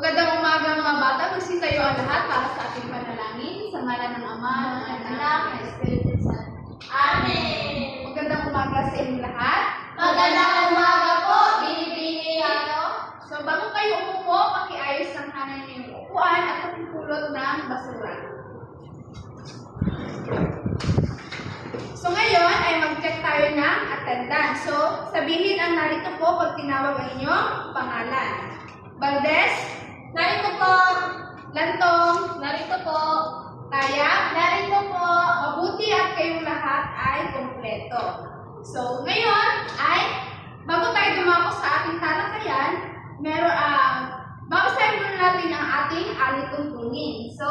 Magandang umaga mga bata. Magsitayo ang lahat para sa ating panalangin. Sa ngalan ng Ama, ng Anak, ng Espiritu Santo. Amen. Magandang umaga sa inyong lahat. Magandang umaga po, Binibini ako. So bago kayo umupo, pakiayos ng kanan niyo yung upuan at pakipulot ng basura. So ngayon ay mag-check tayo ng attendance. So sabihin ang narito po pag tinawag ang inyong pangalan. Valdez, Narito po. Lantong, Narito po. Taya, Narito po. mabuti at kayong lahat ay kompleto. So ngayon ay bago tayo dumako sa ating talakayan, babasahin muna natin ang ating alituntunin. So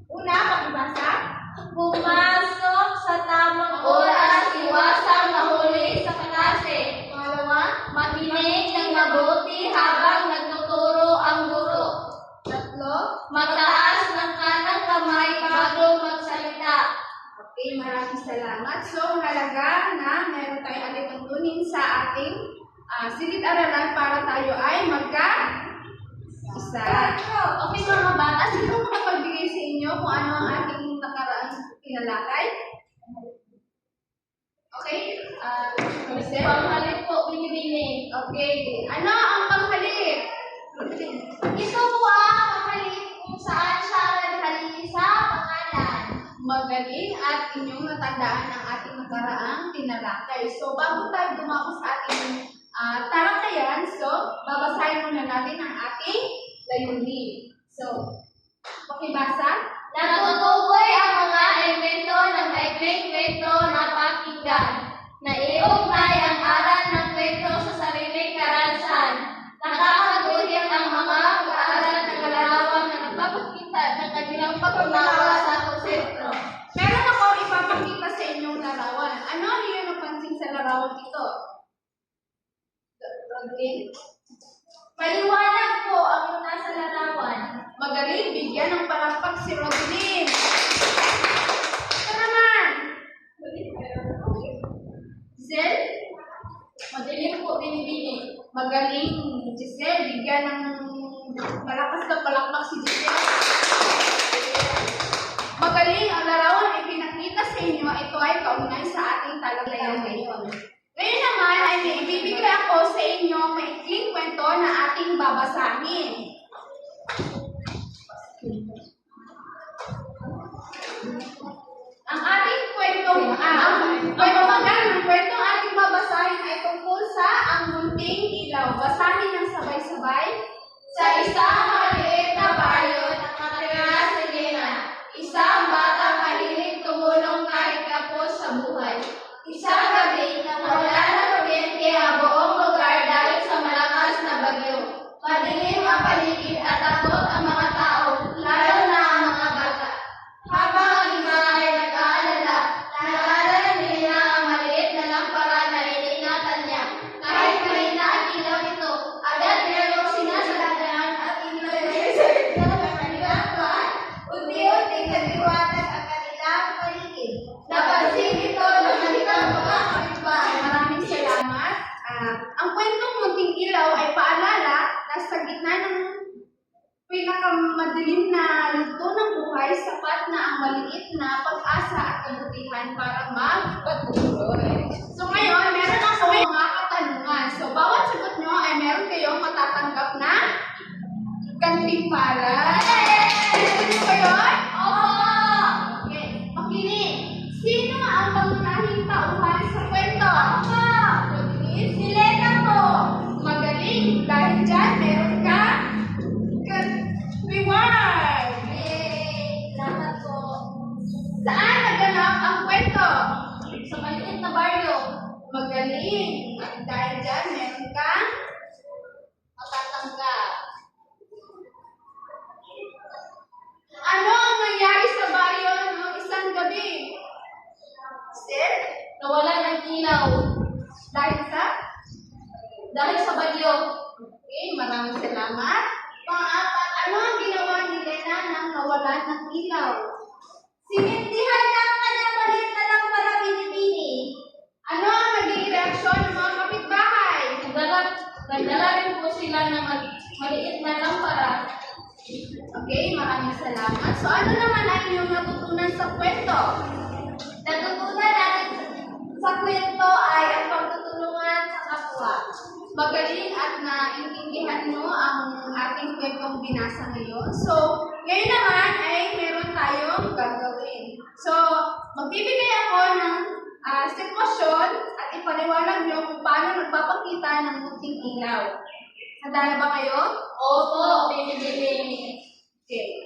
una, pakibasa. Pumasok sa tamang oras, iwasang mahuli sa klase. Pangalawa, Makinig ng mabuti habang nagtuturo ang guro. tatlo. Mataas ng kanang kamay bago magsalita. Okay, maraming salamat. So mahalaga na meron tayong alituntunin sa ating silid-aralan para tayo ay magka-isa. Okay mga bata, sino makapagbigay sa inyo kung ano ang ating nakaraang tinalakay? Okay? Michelle? Panghalip po, Binibini. Okay. Ano ang panghalip? Ito po ang panghalip kung saan siya naghalili sa pangalan. Magaling at inyong natandaan ang ating nakaraang tinalakay. So, bago tayo dumako sa ating talakayan, so, babasahin muna natin ang ating layunin. So, pakibasa. Natutukoy ang mga elemento ng maikling kwento na pakinggan. Naiugnay ang aral ng kwento sa sariling karanasan. Nakakaguhit ang mga mag-aaral ng kalarawan na nagpapakita ng kanilang pag-unawa sa konsepto. Meron ako ipapakita sa inyong larawan. Ano ang iyong napansin sa larawan ito? Rodlin? Maliwanag po ang nasa larawan. Magaling, bigyan ng palakpak si Rodlin. Ito naman. Giselle? Madilim po, Binibini. Magaling, Giselle. Bigyan ng malakas na palakpak si Giselle. Magaling, ang larawan ay pinakita sa inyo. Ito ay kaunay sa ating talakayan ngayon. Ngayon naman ay may ibibigay ako sa inyo maikling kwento na ating babasahin. Ang ating kwentong ang kwentong ating babasahin ay tungkol sa ang munting ilaw. Basahin ng sabay-sabay. Sa isang maliit na bayo na nakatira sa Lena, isang batang mahilig tumulong kahit kapos sa buhay. Isang gabi, nawala ng kuryente ang buong lugar dahil sa malakas na bagyo. Madilim ang paligid at takot ang mga tao, lalo na ang mga bata. Habang ang iba ay nag-aalala, naalala ni Lena ang maliit na lampara na iniingatan niya. Kahit mahina ang ilaw nito, agad nilagok sinasalandanan at inilagay sa gitna ng kanilang bahay. Unti-unting nagliwanag ang kanilang paligid. Napansin ito ng kanilang mga kapitbahay. Maraming salamat. Ang kwentong munting ilaw ay paalala na sa gitna ng pinakamadilim na yugto ng buhay, sapat na ang maliit na pag-asa at kabutihan para magpatuloy. So ngayon, meron ako mga katanungan. So bawat sagot nyo ay meron kayong matatanggap na gantimpala. Gusto nyo ba yun? Oo! Okay. Makinig. Sino ang pangunahing tauhan sa kwento? Ako! Rodriguez? Si Lena po! Magaling. Dahil dyan, meron ka reward. Yay! Salamat po. Saan naganap ang kwento? Sa maliit na baryo. Magaling. Dahil dyan, meron ka matatanggap. Ano ang nangyari sa baryo noong isang gabi? Sir? Nawalan ng ilaw. Dahil sa bagyo. Okay, maraming salamat. Pang-apat, ano ang ginawa ni Lena nang nawalan ng ilaw? Sinindihan ng kanyang maliit na lampara, Binibini. Ano ang naging reaksyon ng mga kapitbahay? Nagdala rin po sila ng Maliit na lampara. Okay, maraming salamat. So, ano naman ang inyong natutunan sa kwento? Natutunan natin sa kwento ay ang pagtutulungan sa kapwa. Magaling at naintindihan nyo ang ating kwentong binasa ngayon. So, ngayon naman ay meron tayong gagawin. So, magbibigay ako ng sitwasyon at ipaliwanag nyo kung paano nagpapakita ng munting ilaw. Handa na ba kayo? Opo, pinipili. Okay.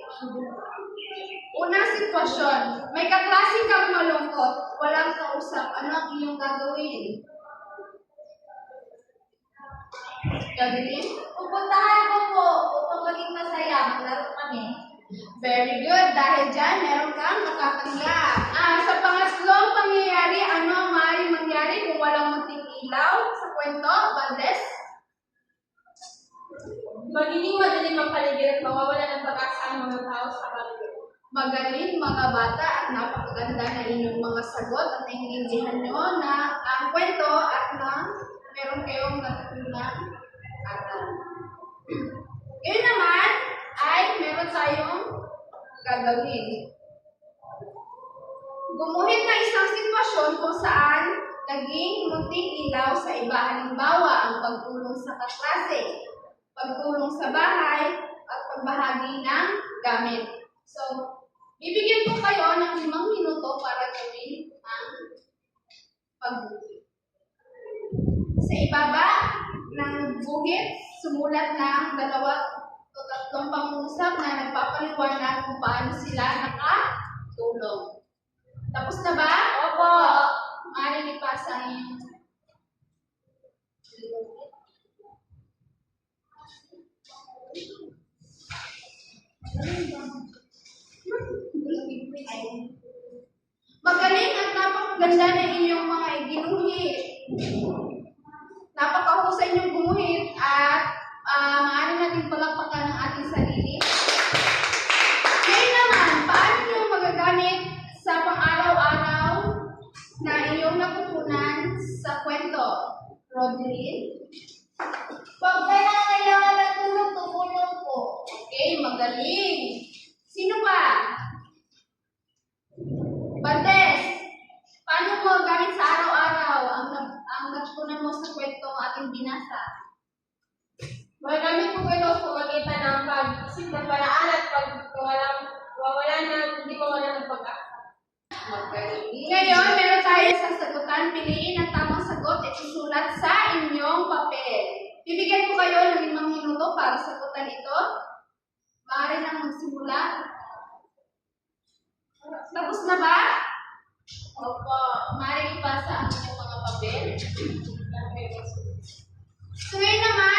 Unang sitwasyon. May kaklase kang malungkot. Walang kausap. Ano ang iyong gagawin? Gagawin? Pupuntahan ko po upang maging masaya. Maglaro kami. Very good. Dahil dyan, meron kang nakatanggap. Sa pangatlong pangyayari, ano ang maaaring mangyari kung walang munting ilaw sa kwento? Bandes? Magiging madaling ang paligid at mawawala ng pag-asa ang mga tao sa paligid. Magaling mga bata at napakaganda na inyong mga sagot at naiintindihan nyo na ang kwento at na meron kayong natutunan aral. Ngayon naman ay meron tayong gagawin. Gumuhit ng isang sitwasyon kung saan naging munting ilaw sa iba. Halimbawa, ang pagtulong sa kaklase, pagtulong sa bahay, at pagbahagi ng gamit. So, bibigyan ko kayo ng 5 minuto para gawin ang pagguhit. Sa ibaba ng guhit, sumulat ng 2 o 3 pangungusap na nagpapaliwanag kung paano sila nakatulong. Tapos na ba? Opo. Maaaring ipasa ang inyong magaling at napakaganda na inyong mga ginuhit. Napakahusay inyong gumuhit at maaari natin palakpakan ng ating sarili. Ngayon naman, paano nyo magagamit sa pang-araw-araw na inyong natutunan sa kwento? Rodlyn? Pag kailangan ng tulong, tumulong po. Okay, magaling. Sino pa? Bandes, paano mo gamit sa araw-araw ang natutunan mo sa kwento ang ating binasa? Magamit po ito sa magitan ng pag-isip ng paraan at pag-wawala hindi mawala ng pag-asa. Magaling. Ngayon, meron tayo sa sagutan. Piliin ang tamang sagot at isusulat sa inyong papel. Bibigyan ko kayo ng 5 minuto para sagutan ito. Maaari nang magsimula. Tapos na ba? Opo. Maaari ipasa ang inyong mga papel. So ngayon naman,